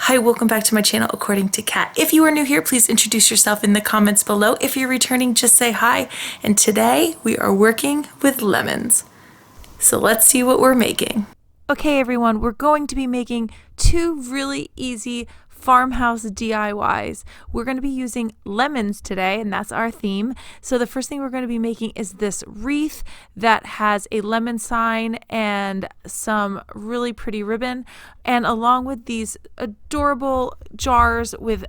Hi, welcome back to my channel, According to Kat. If you are new here, please introduce yourself in the comments below. If you're returning, just say hi. And today we are working with lemons. So let's see what we're making. Okay, everyone, we're going to be making two really easy farmhouse DIYs. We're going to be using lemons today, and that's our theme. So the first thing we're going to be making is this wreath that has a lemon sign and some really pretty ribbon, and along with these adorable jars with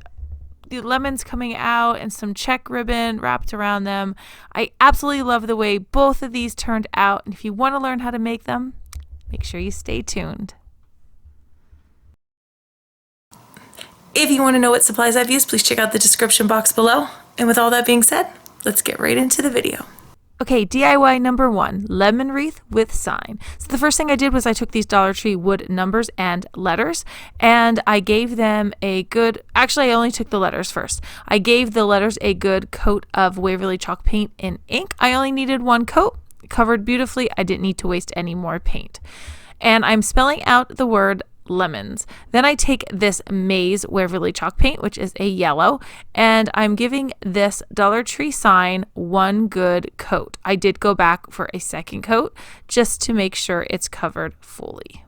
the lemons coming out and some check ribbon wrapped around them. I absolutely love the way both of these turned out, and if you want to learn how to make them, make sure you stay tuned. If you want to know what supplies I've used, please check out the description box below. And with all that being said, let's get right into the video. Okay, DIY number one, lemon wreath with sign. So the first thing I did was I took these Dollar Tree wood numbers and letters, and I gave them a good, actually I only took the letters first. I gave the letters a good coat of Waverly Chalk Paint in ink. I only needed one coat, covered beautifully. I didn't need to waste any more paint. And I'm spelling out the word lemons. Then I take this Maize Waverly Chalk Paint, which is a yellow, and I'm giving this Dollar Tree sign one good coat. I did go back for a second coat just to make sure it's covered fully.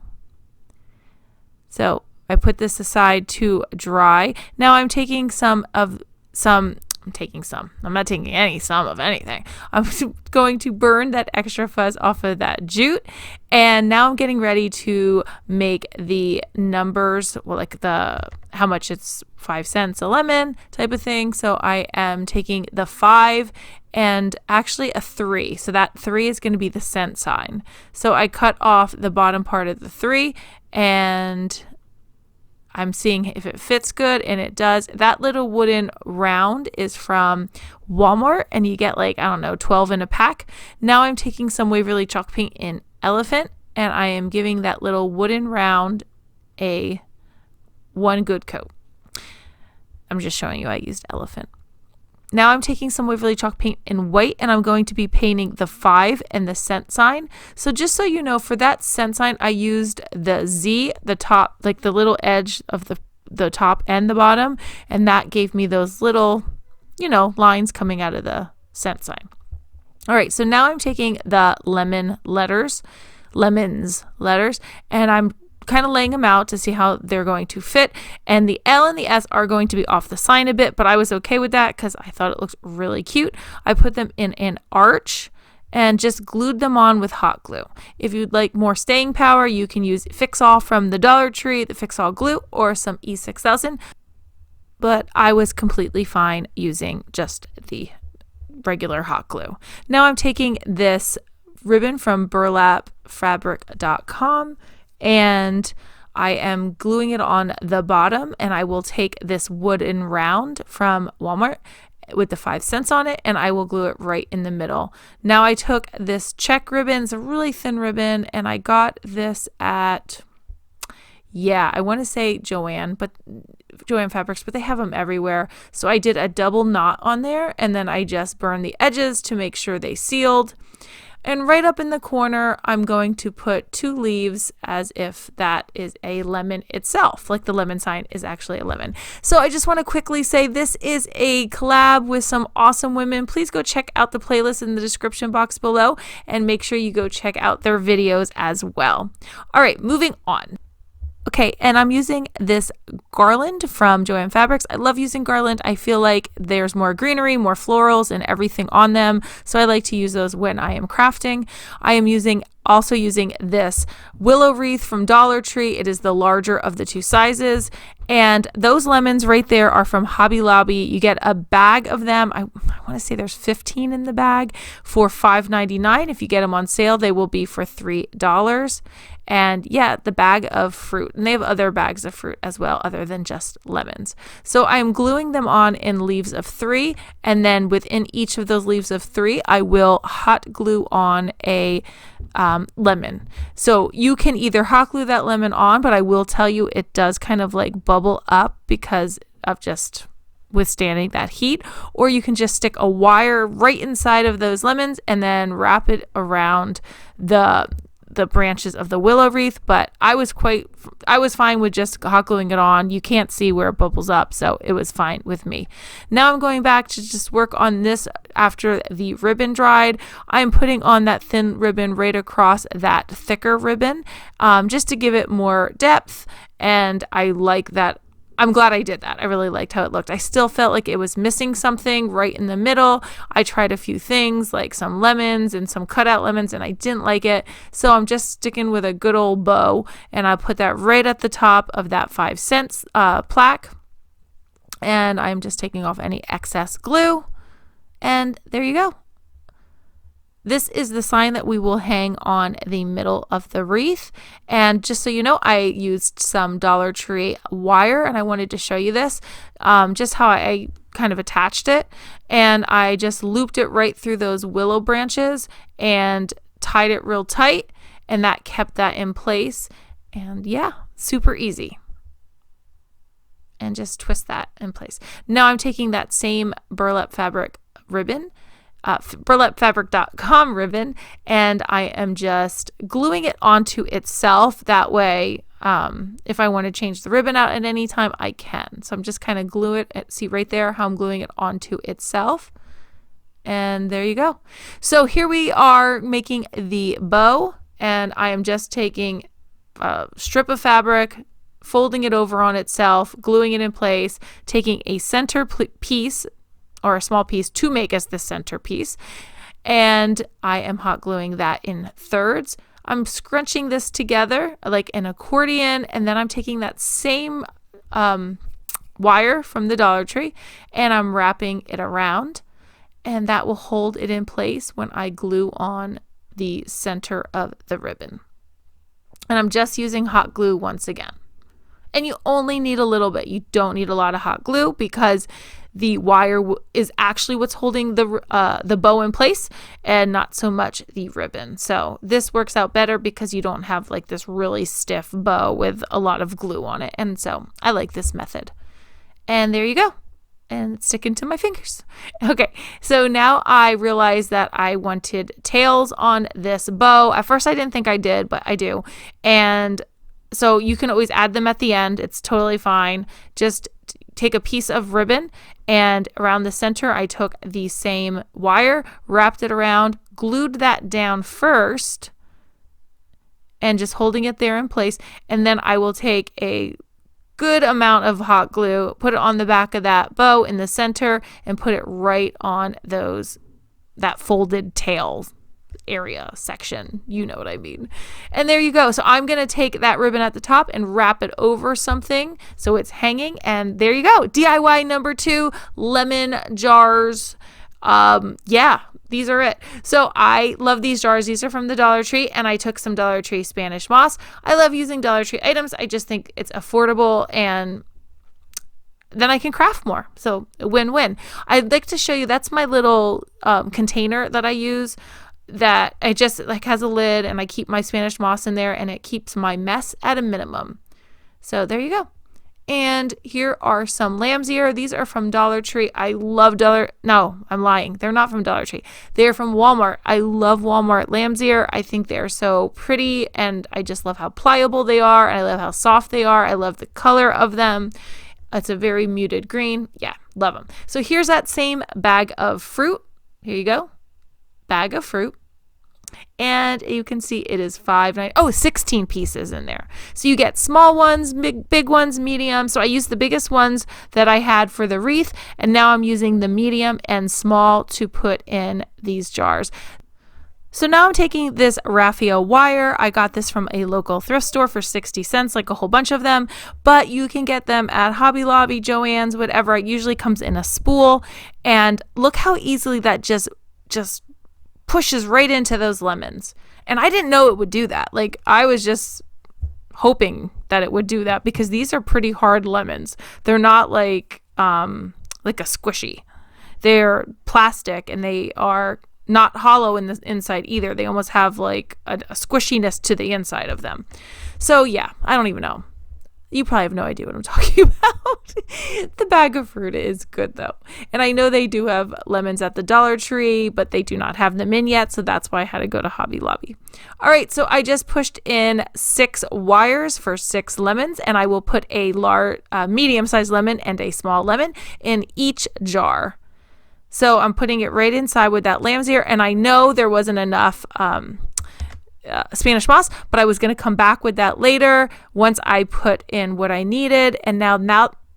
So I put this aside to dry. Now I'm taking I'm not taking any of anything. I'm going to burn that extra fuzz off of that jute. And now I'm getting ready to make the numbers, well, like how much it's 5 cents a lemon type of thing. So I am taking the 5 and actually a 3. So that 3 is going to be the cent sign. So I cut off the bottom part of the 3 and I'm seeing if it fits good, and it does. That little wooden round is from Walmart, and you get like, I don't know, 12 in a pack. Now I'm taking some Waverly Chalk Paint in Elephant, and I am giving that little wooden round one good coat. I'm just showing you I used Elephant. Now I'm taking some Waverly Chalk Paint in white, and I'm going to be painting the 5 and the cent sign. So just so you know, for that cent sign, I used the Z, the top, like the little edge of the top and the bottom, and that gave me those little, lines coming out of the cent sign. All right, so now I'm taking the lemons letters, and I'm kind of laying them out to see how they're going to fit, and the L and the S are going to be off the sign a bit, but I was okay with that because I thought it looks really cute. I put them in an arch and just glued them on with hot glue. If you'd like more staying power, you can use Fix All from the Dollar Tree, the Fix All glue, or some E6000, but I was completely fine using just the regular hot glue. Now I'm taking this ribbon from burlapfabric.com, and I am gluing it on the bottom, and I will take this wooden round from Walmart with the 5 cents on it, and I will glue it right in the middle. Now I took this check ribbon, it's a really thin ribbon, and I got this at, I want to say Joann Fabrics, but they have them everywhere. So I did a double knot on there, and then I just burned the edges to make sure they sealed. And right up in the corner, I'm going to put 2 leaves as if that is a lemon itself, like the lemon sign is actually a lemon. So I just want to quickly say this is a collab with some awesome women. Please go check out the playlist in the description box below, and make sure you go check out their videos as well. All right, moving on. Okay, and I'm using this garland from Joann Fabrics. I love using garland. I feel like there's more greenery, more florals, and everything on them. So I like to use those when I am crafting. I am also using this willow wreath from Dollar Tree. It is the larger of the 2 sizes. And those lemons right there are from Hobby Lobby. You get a bag of them. I want to say there's 15 in the bag for $5.99. If you get them on sale, they will be for $3. And the bag of fruit. And they have other bags of fruit as well, other than just lemons. So I'm gluing them on in leaves of 3. And then within each of those leaves of 3, I will hot glue on a lemon. So you can either hot glue that lemon on, but I will tell you it does kind of like bubble up because of just withstanding that heat, or you can just stick a wire right inside of those lemons and then wrap it around the the branches of the willow wreath, but I was fine with just hot gluing it on. You can't see where it bubbles up, so it was fine with me. Now I'm going back to just work on this after the ribbon dried. I'm putting on that thin ribbon right across that thicker ribbon, just to give it more depth, and I like that. I'm glad I did that. I really liked how it looked. I still felt like it was missing something right in the middle. I tried a few things like some lemons and some cutout lemons, and I didn't like it. So I'm just sticking with a good old bow, and I put that right at the top of that 5-cent plaque. And I'm just taking off any excess glue. And there you go. This is the sign that we will hang on the middle of the wreath. And just so you know, I used some Dollar Tree wire, and I wanted to show you this, just how I kind of attached it. And I just looped it right through those willow branches and tied it real tight, and that kept that in place. And yeah, super easy. And just twist that in place. Now I'm taking that same burlap fabric ribbon, burlapfabric.com ribbon, and I am just gluing it onto itself. That way, if I want to change the ribbon out at any time, I can. So I'm just kind of glue it. See right there how I'm gluing it onto itself. And there you go. So here we are making the bow, and I am just taking a strip of fabric, folding it over on itself, gluing it in place, taking a center piece or a small piece to make us the centerpiece, and I am hot gluing that in thirds. I'm scrunching this together like an accordion, and then I'm taking that same wire from the Dollar Tree, and I'm wrapping it around, and that will hold it in place when I glue on the center of the ribbon. And I'm just using hot glue once again. And you only need a little bit. You don't need a lot of hot glue, because the wire is actually what's holding the bow in place, and not so much the ribbon. So this works out better because you don't have like this really stiff bow with a lot of glue on it. And so I like this method. And there you go. And it's sticking to my fingers. Okay, so now I realize that I wanted tails on this bow. At first I didn't think I did, but I do. And so you can always add them at the end. It's totally fine. Just take a piece of ribbon, and around the center I took the same wire, wrapped it around, glued that down first, and just holding it there in place. And then I will take a good amount of hot glue, put it on the back of that bow in the center, and put it right on that folded tail area section. You know what I mean. And there you go. So I'm going to take that ribbon at the top and wrap it over something so it's hanging, and there you go. DIY number 2, lemon jars. Yeah, these are it. So I love these jars. These are from the Dollar Tree, and I took some Dollar Tree Spanish moss. I love using Dollar Tree items. I just think it's affordable, and then I can craft more. So win-win. I'd like to show you, that's my little container that I use, that I just like has a lid, and I keep my Spanish moss in there, and it keeps my mess at a minimum. So there you go. And here are some lamb's ear. These are from Dollar Tree. I love no, I'm lying. They're not from Dollar Tree. They're from Walmart. I love Walmart lamb's ear. I think they're so pretty, and I just love how pliable they are. I love how soft they are. I love the color of them. It's a very muted green. Yeah, love them. So here's that same bag of fruit. Here you go. Bag of fruit. And you can see it is 16 pieces in there. So you get small ones, big ones, medium. So I used the biggest ones that I had for the wreath, and now I'm using the medium and small to put in these jars. So now I'm taking this raffia wire. I got this from a local thrift store for 60 cents, like a whole bunch of them, but you can get them at Hobby Lobby, Joann's, whatever. It usually comes in a spool, and look how easily that just pushes right into those lemons. And I didn't know it would do that. Like, I was just hoping that it would do that, because these are pretty hard lemons. They're not like a squishy. They're plastic, and they are not hollow in the inside either. They almost have like a squishiness to the inside of them. So yeah, I don't even know. You probably have no idea what I'm talking about. The bag of fruit is good though. And I know they do have lemons at the Dollar Tree, but they do not have them in yet. So that's why I had to go to Hobby Lobby. All right. So I just pushed in 6 wires for 6 lemons, and I will put a medium-sized lemon and a small lemon in each jar. So I'm putting it right inside with that lamb's ear. And I know there wasn't enough Spanish moss, but I was going to come back with that later once I put in what I needed. And now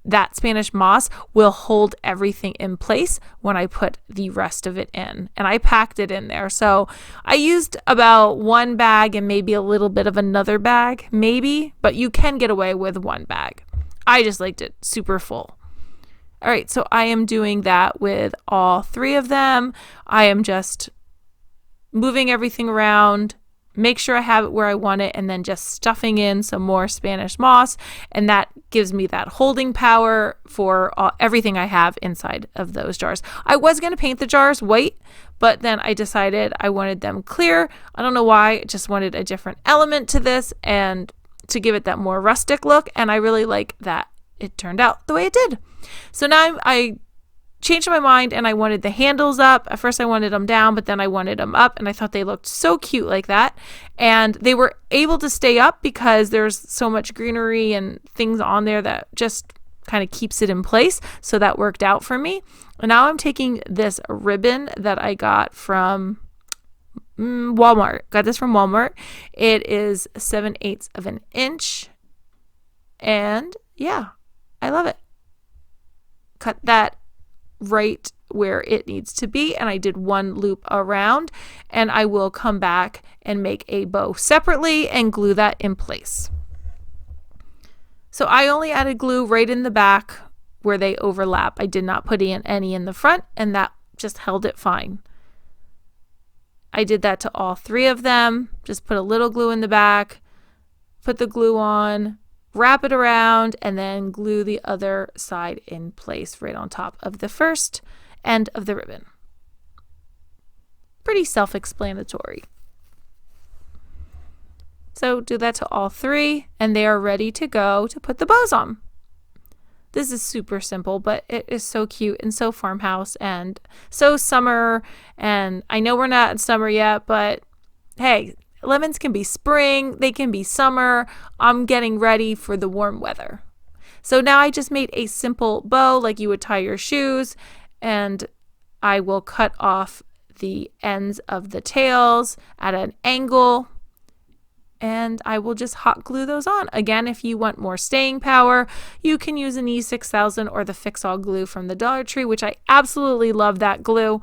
that Spanish moss will hold everything in place when I put the rest of it in. And I packed it in there. So I used about 1 bag and maybe a little bit of another bag, maybe, but you can get away with 1 bag. I just liked it super full. All right, so I am doing that with all 3 of them. I am just moving everything around, make sure I have it where I want it, and then just stuffing in some more Spanish moss, and that gives me that holding power for everything I have inside of those jars. I was going to paint the jars white, but then I decided I wanted them clear. I don't know why, I just wanted a different element to this and to give it that more rustic look, and I really like that it turned out the way it did. So now I changed my mind and I wanted the handles up. At first I wanted them down, but then I wanted them up, and I thought they looked so cute like that. And they were able to stay up because there's so much greenery and things on there that just kind of keeps it in place. So that worked out for me. And now I'm taking this ribbon that I got from Walmart. Got this from Walmart. It is 7/8 of an inch. And yeah, I love it. Cut that right where it needs to be, and I did 1 loop around, and I will come back and make a bow separately and glue that in place. So I only added glue right in the back where they overlap. I did not put any in the front, and that just held it fine. I did that to all 3 of them. Just put a little glue in the back, put the glue on, wrap it around, and then glue the other side in place right on top of the first end of the ribbon. Pretty self-explanatory. So do that to all 3, and they are ready to go to put the bows on. This is super simple, but it is so cute and so farmhouse and so summer. And I know we're not in summer yet, but hey, lemons can be spring, they can be summer. I'm getting ready for the warm weather. So now I just made a simple bow like you would tie your shoes, and I will cut off the ends of the tails at an angle, and I will just hot glue those on. Again, if you want more staying power, you can use an E6000 or the Fix-All glue from the Dollar Tree, which I absolutely love that glue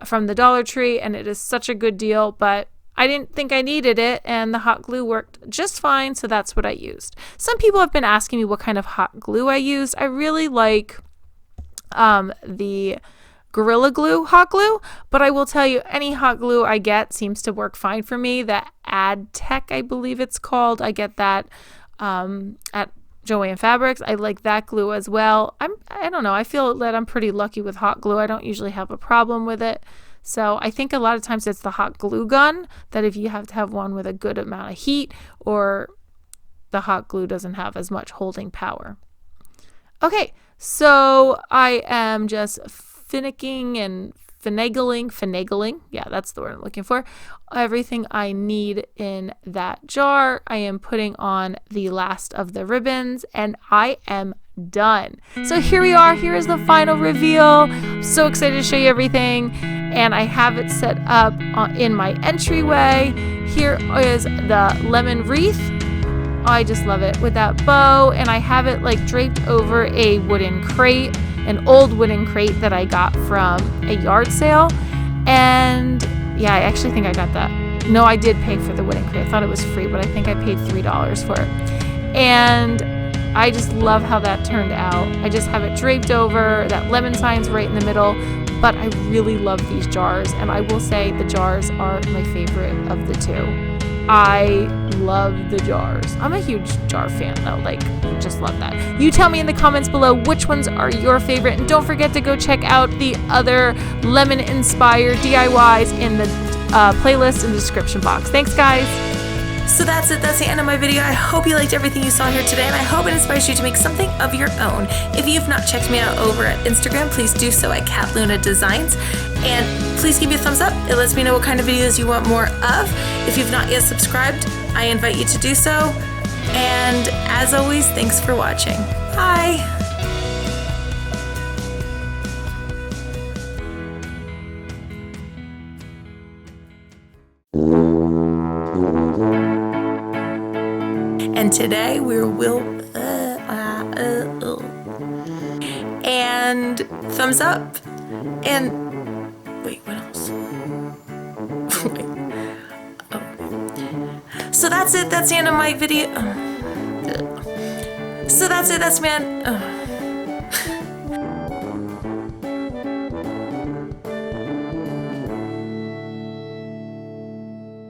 from the Dollar Tree, and it is such a good deal, but I didn't think I needed it, and the hot glue worked just fine, so that's what I used. Some people have been asking me what kind of hot glue I used. I really like the Gorilla Glue hot glue, but I will tell you, any hot glue I get seems to work fine for me. The Tech, I believe it's called. I get that at Joann Fabrics. I like that glue as well. I don't know. I feel that I'm pretty lucky with hot glue. I don't usually have a problem with it. So I think a lot of times it's the hot glue gun that if you have to have one with a good amount of heat, or the hot glue doesn't have as much holding power. Okay, so I am just finagling, yeah, that's the word I'm looking for, everything I need in that jar. I am putting on the last of the ribbons, and I am done. So here we are. Here is the final reveal. I'm so excited to show you everything, and I have it set up in my entryway. Here is the lemon wreath. I just love it with that bow, and I have it like draped over a wooden crate, an old wooden crate that I got from a yard sale. And yeah, I actually think I got that. No, I did pay for the wooden crate. I thought it was free, but I think I paid $3 for it. And I just love how that turned out. I just have it draped over, that lemon sign's right in the middle, but I really love these jars, and I will say the jars are my favorite of the two. I love the jars. I'm a huge jar fan though, like just love that. You tell me in the comments below which ones are your favorite, and don't forget to go check out the other lemon inspired DIYs in the playlist in the description box. Thanks guys. So that's it. That's the end of my video. I hope you liked everything you saw here today, and I hope it inspires you to make something of your own. If you've not checked me out over at Instagram, please do so at Cat Luna Designs. And please give me a thumbs up. It lets me know what kind of videos you want more of. If you've not yet subscribed, I invite you to do so. And as always, thanks for watching. Bye. And today and thumbs up, and wait, what else? Wait. Oh. So that's it. That's the end of my video. So that's it. That's man.